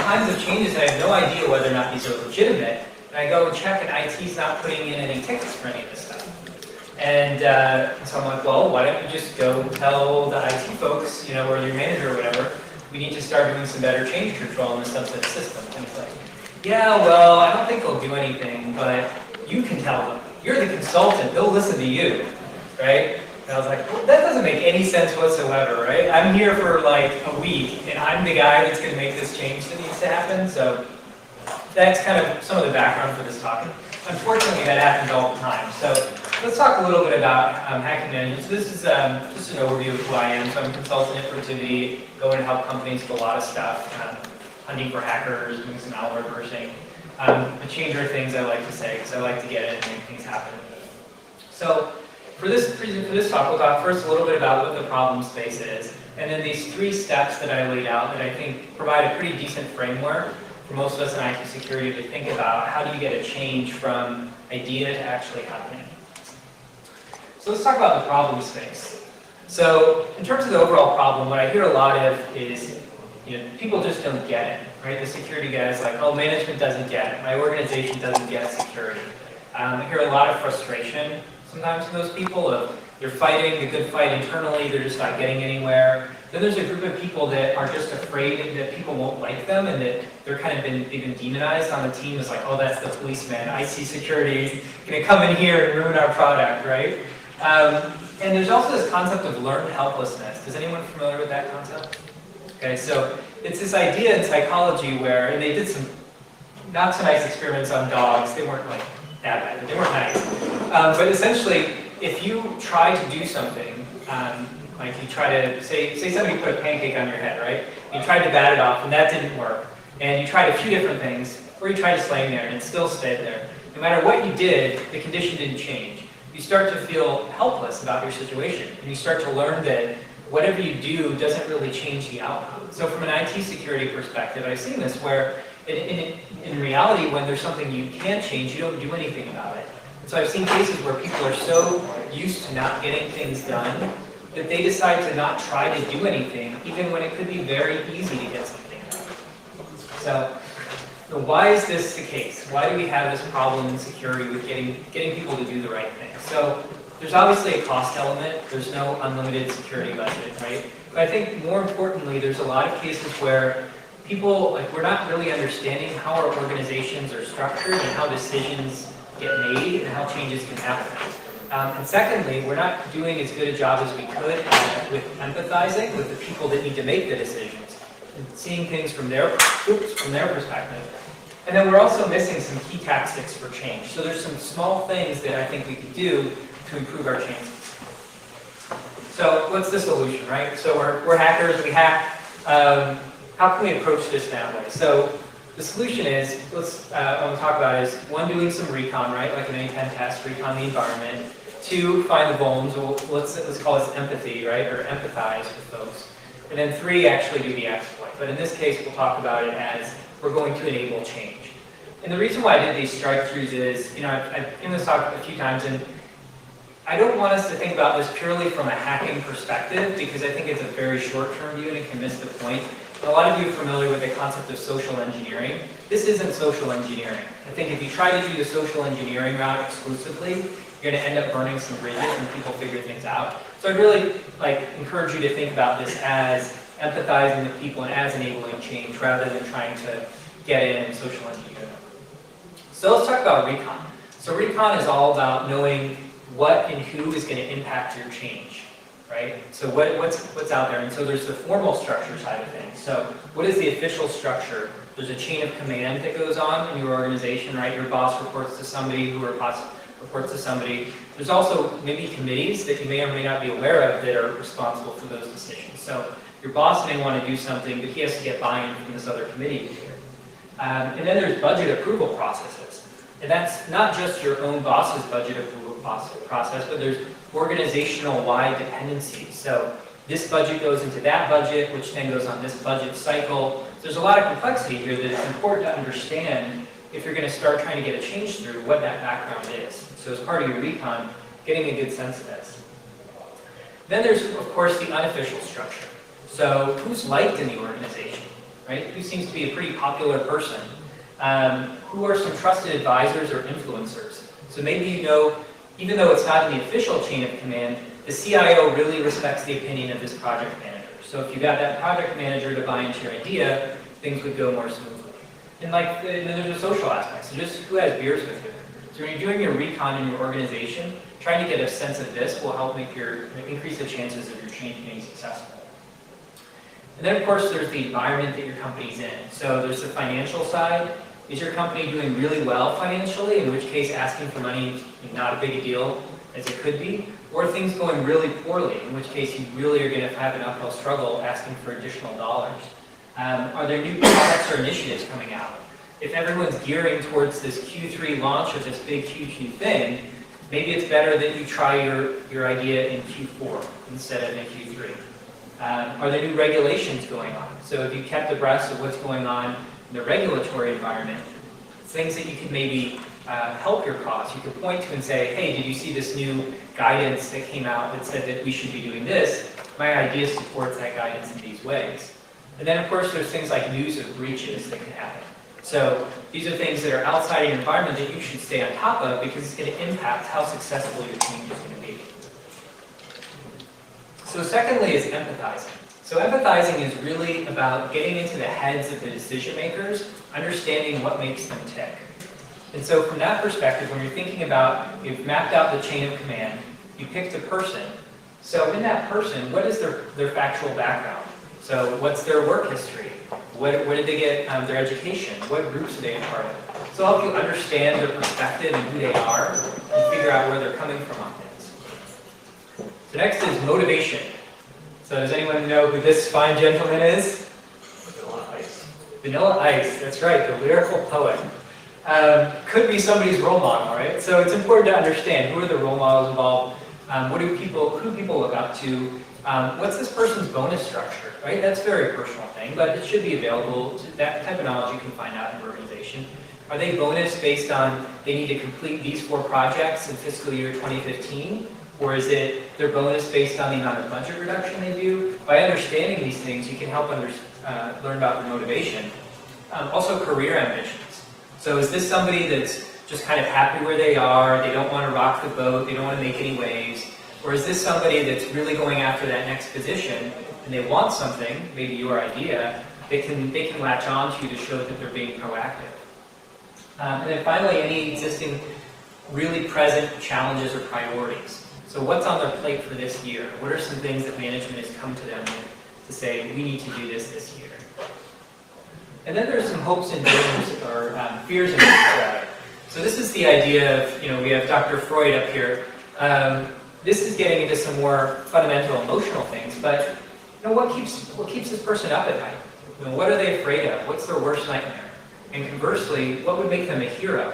kinds of changes and I have no idea whether or not these are legitimate. And I go and check and IT's not putting in any tickets for any of this stuff. And so I'm like, well, why don't you just go tell the IT folks, or your manager or whatever, we need to start doing some better change control in the subset system. And it's like, yeah, well, I don't think they'll do anything, but you can tell them. You're the consultant, they'll listen to you, right? And I was like, well, that doesn't make any sense whatsoever, right? I'm here for like a week, and I'm the guy that's going to make this change that needs to happen. So that's kind of some of the background for this talk. Unfortunately, that happens all the time. So let's talk a little bit about hacking management. So this is just an overview of who I am. So I'm a consultant at Productivity, going to help companies with a lot of stuff, hunting for hackers, doing some malware bursting. The changer of things I like to say, because I like to get in and make things happen. So for this talk, we'll talk first a little bit about what the problem space is, and then these 3 steps that I laid out that I think provide a pretty decent framework for most of us in IT security to think about how do you get a change from idea to actually happening. So let's talk about the problem space. So in terms of the overall problem, what I hear a lot of is people just don't get it, right? The security guy is like, oh, management doesn't get it. My organization doesn't get security. I hear a lot of frustration sometimes from those people of they're fighting the good fight internally, they're just not getting anywhere. Then there's a group of people that are just afraid that people won't like them and that they've been demonized on the team as like, oh, that's the policeman, IT security, gonna come in here and ruin our product, right? And there's also this concept of learned helplessness. Is anyone familiar with that concept? Okay, so it's this idea in psychology where, and they did some not so nice experiments on dogs. They weren't like that bad, but they weren't nice. But essentially, if you try to do something, like you try to, say somebody put a pancake on your head, right? You tried to bat it off and that didn't work. And you tried a few different things, or you tried to slam there and it still stayed there. No matter what you did, the condition didn't change. You start to feel helpless about your situation. And you start to learn that whatever you do doesn't really change the outcome. So from an IT security perspective, I've seen this where in reality, when there's something you can't change, you don't do anything about it. And so I've seen cases where people are so used to not getting things done that they decide to not try to do anything, even when it could be very easy to get something done. So why is this the case? Why do we have this problem in security with getting people to do the right thing? So there's obviously a cost element. There's no unlimited security budget, right? But I think more importantly, there's a lot of cases where people, we're not really understanding how our organizations are structured and how decisions get made and how changes can happen. And secondly, we're not doing as good a job as we could with empathizing with the people that need to make the decisions and seeing things from their perspective. And then we're also missing some key tactics for change. So there's some small things that I think we could do to improve our chances. So what's the solution, right? So we're hackers, we hack. How can we approach this that way? So the solution is, what I want to talk about is, 1, doing some recon, right? Like in any pen test, recon the environment. 2, find the vulns. Well, let's call this empathy, right? Or empathize with folks. And then 3, actually do the exploit. But in this case, we'll talk about it as we're going to enable change. And the reason why I did these strike-throughs is, I've given this talk a few times, and I don't want us to think about this purely from a hacking perspective, because I think it's a very short-term view and it can miss the point. A lot of you are familiar with the concept of social engineering. This isn't social engineering. I think if you try to do the social engineering route exclusively, you're going to end up burning some bridges and people figure things out. So I'd really encourage you to think about this as empathizing with people and as enabling change rather than trying to get in and social engineer them. So let's talk about recon. So recon is all about knowing what and who is going to impact your change. Right? So what's out there? And so there's the formal structure side of things. So what is the official structure? There's a chain of command that goes on in your organization, right? Your boss reports to somebody who reports to somebody. There's also maybe committees that you may or may not be aware of that are responsible for those decisions. So your boss may want to do something, but he has to get buy-in from this other committee to do it. And then there's budget approval processes. And that's not just your own boss's budget approval process, but there's organizational-wide dependencies. So this budget goes into that budget, which then goes on this budget cycle. So there's a lot of complexity here that it's important to understand if you're going to start trying to get a change through what that background is. So as part of your recon, getting a good sense of this. Then there's, of course, the unofficial structure. So who's liked in the organization? right? Who seems to be a pretty popular person? Who are some trusted advisors or influencers? So maybe you know, even though it's not in the official chain of command, the CIO really respects the opinion of this project manager. So if you got that project manager to buy into your idea, things would go more smoothly. And then there's a social aspect. So just who has beers with you? So when you're doing your recon in your organization, trying to get a sense of this will help increase the chances of your change being successful. And then, of course, there's the environment that your company's in. So there's the financial side. Is your company doing really well financially, in which case asking for money is not a big a deal as it could be? Or things going really poorly, in which case you really are going to have an uphill struggle asking for additional dollars. Are there new products or initiatives coming out? If everyone's gearing towards this Q3 launch of this big huge new thing, maybe it's better that you try your idea in Q4 instead of in Q3. Are there new regulations going on? So if you kept abreast of what's going on in the regulatory environment, things that you can maybe help your cause. You could point to and say, hey, did you see this new guidance that came out that said that we should be doing this? My idea supports that guidance in these ways. And then, of course, there's things like news of breaches that can happen. So these are things that are outside your environment that you should stay on top of because it's going to impact how successful your change is going to be. So secondly is empathizing. So empathizing is really about getting into the heads of the decision makers, understanding what makes them tick. And so from that perspective, when you're thinking about, you've mapped out the chain of command, you picked a person. So in that person, what is their factual background? So what's their work history? Where did they get their education? What groups are they a part of? So help you understand their perspective and who they are and figure out where they're coming from on things. So next is motivation. So does anyone know who this fine gentleman is? Vanilla Ice. Vanilla Ice, that's right, the lyrical poet. Could be somebody's role model, right? So it's important to understand who are the role models involved, who do people look up to, what's this person's bonus structure, right? That's a very personal thing, but it should be available. That type of knowledge you can find out in an organization. Are they bonus based on they need to complete these 4 projects in fiscal year 2015? Or is it their bonus based on the amount of budget reduction they do? By understanding these things, you can help learn about their motivation. Also, career ambitions. So is this somebody that's just kind of happy where they are, they don't want to rock the boat, they don't want to make any waves? Or is this somebody that's really going after that next position and they want something, maybe your idea, they can latch on to show that they're being proactive? And then finally, any existing really present challenges or priorities. So what's on their plate for this year? What are some things that management has come to them to say, we need to do this year? And then there's some hopes and dreams, or fears and dreams. So this is the idea of, we have Dr. Freud up here. This is getting into some more fundamental emotional things, but what keeps this person up at night? What are they afraid of? What's their worst nightmare? And conversely, what would make them a hero?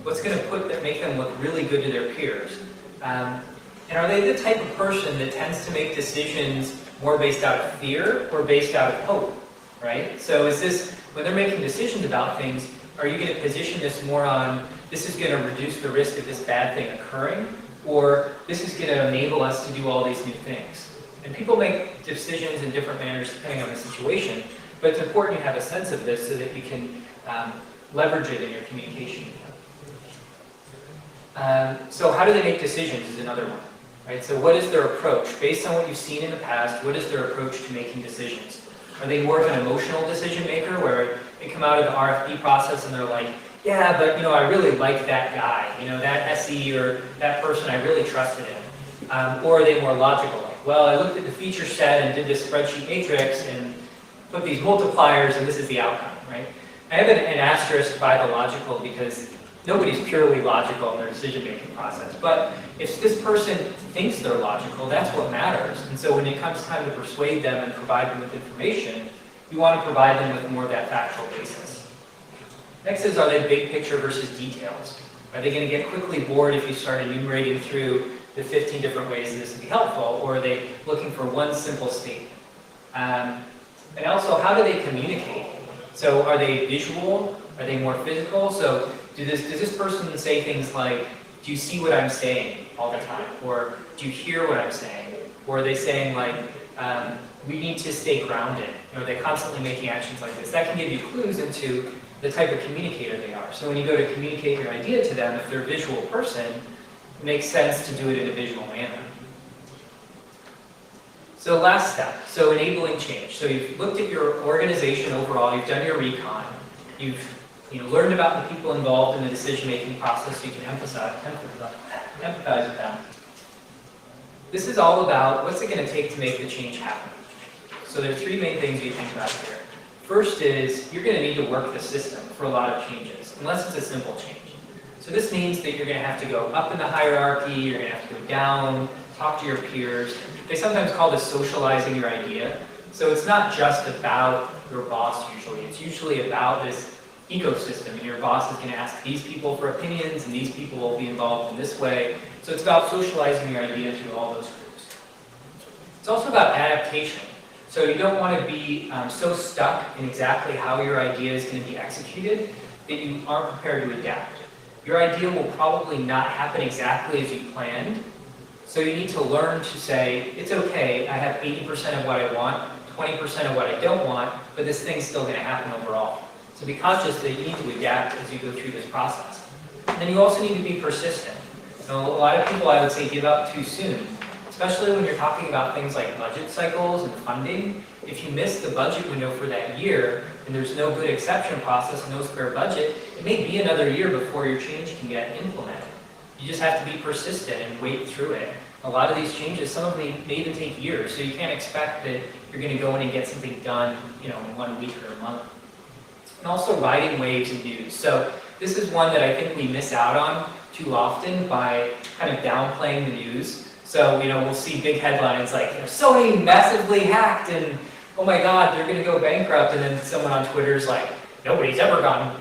What's going to make them look really good to their peers? And are they the type of person that tends to make decisions more based out of fear or based out of hope, right? So is this, when they're making decisions about things, are you going to position this more on, this is going to reduce the risk of this bad thing occurring, or this is going to enable us to do all these new things? And people make decisions in different manners depending on the situation, but it's important you have a sense of this so that you can leverage it in your communication. So how do they make decisions is another one. Right? So what is their approach? Based on what you've seen in the past, what is their approach to making decisions? Are they more of an emotional decision maker where they come out of the RFP process and they're like, yeah, but I really like that guy, that SE or that person, I really trusted him. Or are they more logical? Like, well, I looked at the feature set and did this spreadsheet matrix and put these multipliers and this is the outcome, right? I have an asterisk by the logical because nobody's purely logical in their decision-making process. But if this person thinks they're logical, that's what matters. And so when it comes time to persuade them and provide them with information, you want to provide them with more of that factual basis. Next is, are they big picture versus details? Are they going to get quickly bored if you start enumerating through the 15 different ways this would be helpful, or are they looking for one simple statement? And also, how do they communicate? So are they visual? Are they more physical? So does this person say things like, do you see what I'm saying all the time? Or do you hear what I'm saying? Or are they saying like, we need to stay grounded? Are they constantly making actions like this? That can give you clues into the type of communicator they are. So when you go to communicate your idea to them, if they're a visual person, it makes sense to do it in a visual manner. So last step, so enabling change. So you've looked at your organization overall, you've done your recon, you've learned about the people involved in the decision-making process so you can empathize with them. This is all about what's it going to take to make the change happen. So there are three main things you think about here. First is you're going to need to work the system for a lot of changes, unless it's a simple change. So this means that you're going to have to go up in the hierarchy, you're going to have to go down, talk to your peers. They sometimes call this socializing your idea. So it's not just about your boss usually. It's usually about this ecosystem, and your boss is going to ask these people for opinions, and these people will be involved in this way. So it's about socializing your idea through all those groups. It's also about adaptation. So you don't want to be so stuck in exactly how your idea is going to be executed that you aren't prepared to adapt. Your idea will probably not happen exactly as you planned. So you need to learn to say, it's okay, I have 80% of what I want, 20% of what I don't want, but this thing's still going to happen overall. So be conscious that you need to adapt as you go through this process. And then you also need to be persistent. So a lot of people, I would say, give up too soon, especially when you're talking about things like budget cycles and funding. If you miss the budget window for that year, and there's no good exception process, no spare budget, it may be another year before your change can get implemented. You just have to be persistent and wait through it. A lot of these changes, some of them may even take years, so you can't expect that you're going to go in and get something done, in 1 week or a month. And also riding waves of news. So this is one that I think we miss out on too often by kind of downplaying the news. So, we'll see big headlines like, Sony massively hacked and, oh my God, they're going to go bankrupt. And then someone on Twitter is like, nobody's ever gotten,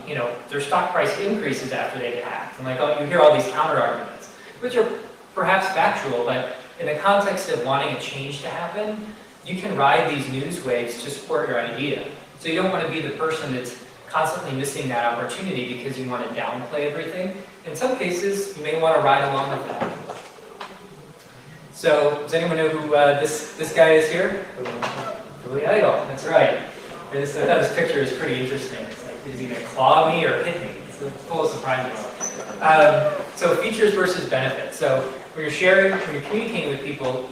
their stock price increases after they get hacked. And like, oh, you hear all these counter arguments, which are perhaps factual, but in the context of wanting a change to happen, you can ride these news waves to support your idea. So you don't want to be the person that's constantly missing that opportunity because you want to downplay everything. In some cases, you may want to ride along with that. So, does anyone know who this guy is here? That's right. This picture is pretty interesting. It's like, is he going to claw me or hit me? It's full of surprises. So, features versus benefits. So, when you're communicating with people,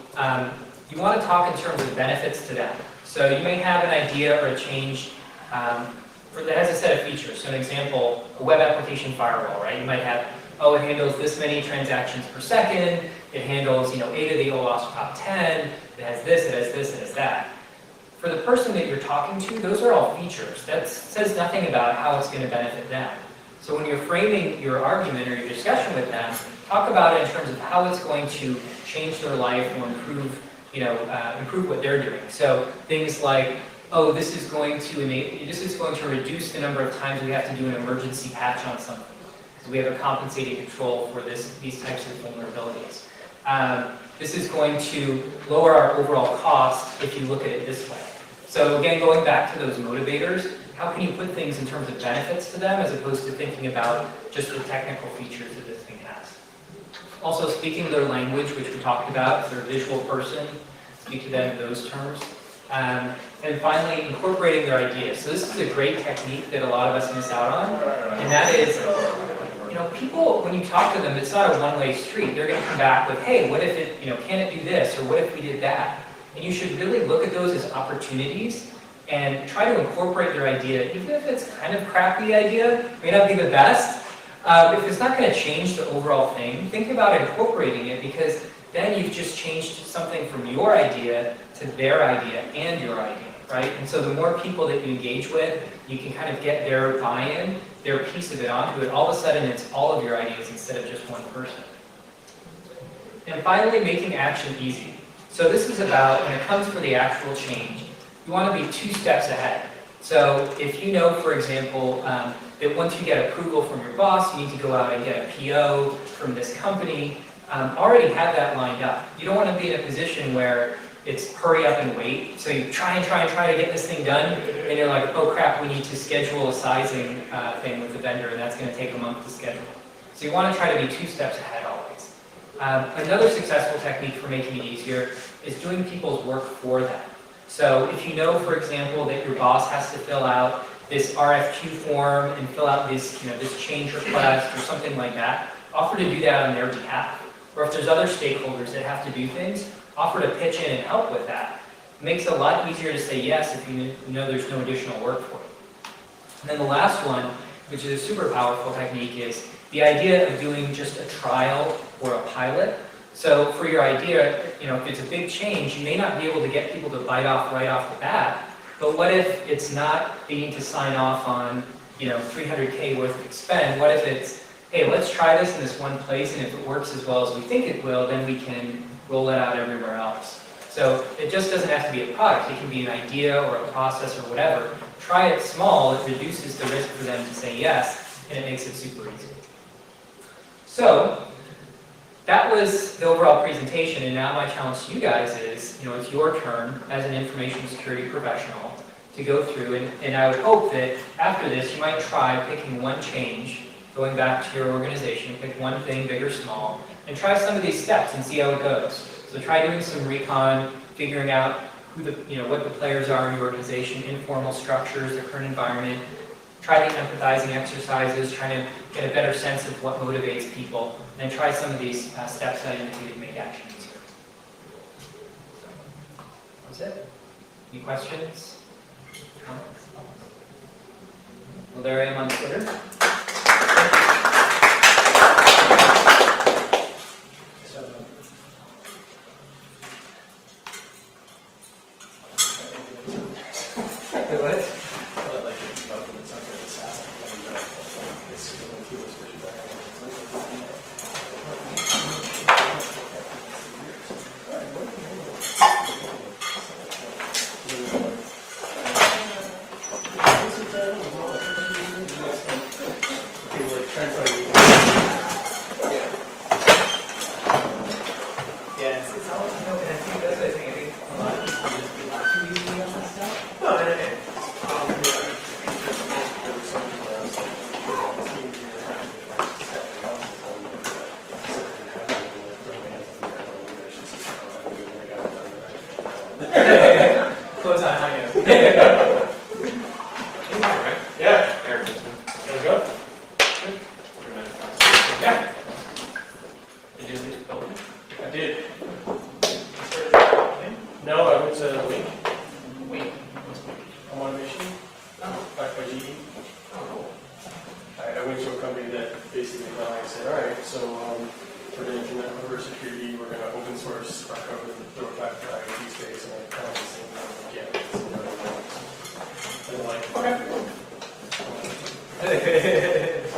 you want to talk in terms of benefits to them. So, you may have an idea or a change that has a set of features. So, an example, a web application firewall, right? You might have, it handles this many transactions per second. It handles, 8 of the OWASP top 10. It has this, it has this, it has that. For the person that you're talking to, those are all features. That says nothing about how it's going to benefit them. So when you're framing your argument or your discussion with them, talk about it in terms of how it's going to change their life or improve, improve what they're doing. So things like, this is going to reduce the number of times we have to do an emergency patch on something. So we have a compensating control for these types of vulnerabilities. This is going to lower our overall cost if you look at it this way. So again, going back to those motivators, how can you put things in terms of benefits to them as opposed to thinking about just the technical features that this thing has? Also speaking their language, which we talked about, if they're a visual person, speak to them in those terms. And finally, incorporating their ideas. So this is a great technique that a lot of us miss out on, and that is, people, when you talk to them, it's not a one-way street. They're going to come back with, hey, what if it, can it do this, or what if we did that? And you should really look at those as opportunities and try to incorporate their idea, even if it's kind of crappy idea, may not be the best. If it's not going to change the overall thing, think about incorporating it, because then you've just changed something from your idea to their idea and your idea, right? And so the more people that you engage with, you can kind of get their buy-in, their piece of it onto it. All of a sudden, it's all of your ideas instead of just one person. And finally, making action easy. So this is about, when it comes for the actual change, you want to be 2 steps ahead. So if you know, for example, that once you get approval from your boss, you need to go out and get a PO from this company, already have that lined up. You don't want to be in a position where it's hurry up and wait. So you try to get this thing done, and you're like, oh crap, we need to schedule a sizing thing with the vendor, and that's going to take a month to schedule. So you want to try to be 2 steps ahead always. Another successful technique for making it easier is doing people's work for them. So if you know, for example, that your boss has to fill out this RFQ form and fill out this, this change request or something like that, offer to do that on their behalf. Or if there's other stakeholders that have to do things, offer to pitch in and help with that. It makes it a lot easier to say yes if you know there's no additional work for you. And then the last one, which is a super powerful technique, is the idea of doing just a trial or a pilot. So for your idea, if it's a big change, you may not be able to get people to bite off right off the bat, but what if it's not being to sign off on, $300K worth of expend? What if it's, hey, let's try this in this one place, and if it works as well as we think it will, then we can roll it out everywhere else. So it just doesn't have to be a product. It can be an idea or a process or whatever. Try it small. It reduces the risk for them to say yes, and it makes it super easy. So that was the overall presentation, and now my challenge to you guys is, it's your turn as an information security professional to go through, and I would hope that after this you might try picking one change, going back to your organization, pick one thing, big or small, and try some of these steps and see how it goes. So try doing some recon, figuring out who what the players are in your organization, informal structures, their current environment. Try the empathizing exercises, trying to get a better sense of what motivates people, and then try some of these steps that I indicated to make action easier. So, that's it. Any questions? Comments? Well, there I am on Twitter. Close on high note. Yeah. There we go. Yeah. Did you leave the building? I did. No, I went to Wink. Wait. I'm on a mission. Back by GE. I went to a company that basically said, all right, so we're going to implement over security, we're going to open source our code and throw it back to the IT space, and I kind of was thinking, yeah, it's another one. And they're like, Okay.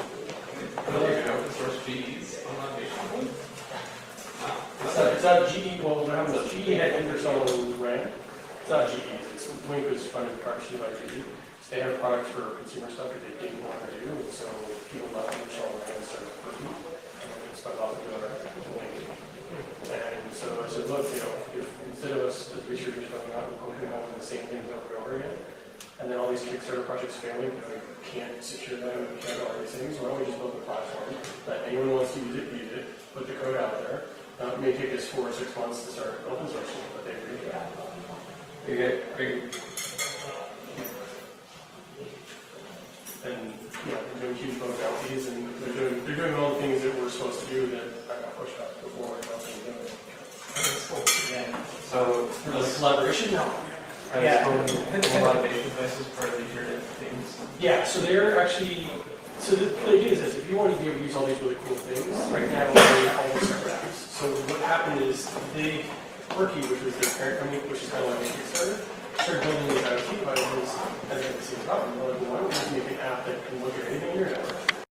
Open source GE's online mission. It's not GE, well, what happened was GE had Ingersoll Rand. It's not GE, it's Wink was funded partially by GE. So they had products for consumer stuff that they didn't want to do, and so people left Ingersoll Rand and started working. And spun off into Wink. And so I said, look, if instead of us as researchers coming out and poking out on the same things over and over again, and then all these Kickstarter projects failing because we can't secure them and we can't do all these things, why don't we just build a platform that anyone wants to use it, put the code out there. It may take us 4 or 6 months to start open sourcing, but they agree with that. And they're doing huge modalities, and they're doing all the things that we're supposed to do that I got pushed up before and else they doing. That's cool. Yeah. So For the collaboration, no. I was a lot of beta devices part of your things. Yeah, so they're actually, so the idea is this, if you want to be able to use all these really cool things, right now they're all separate apps. So what happened is they, Quirky, which was their parent company, which is kind of like a Kickstarter, started building these IoT devices and they had the same problem. They're like, well, why don't we just make an app that can look at anything on your internet?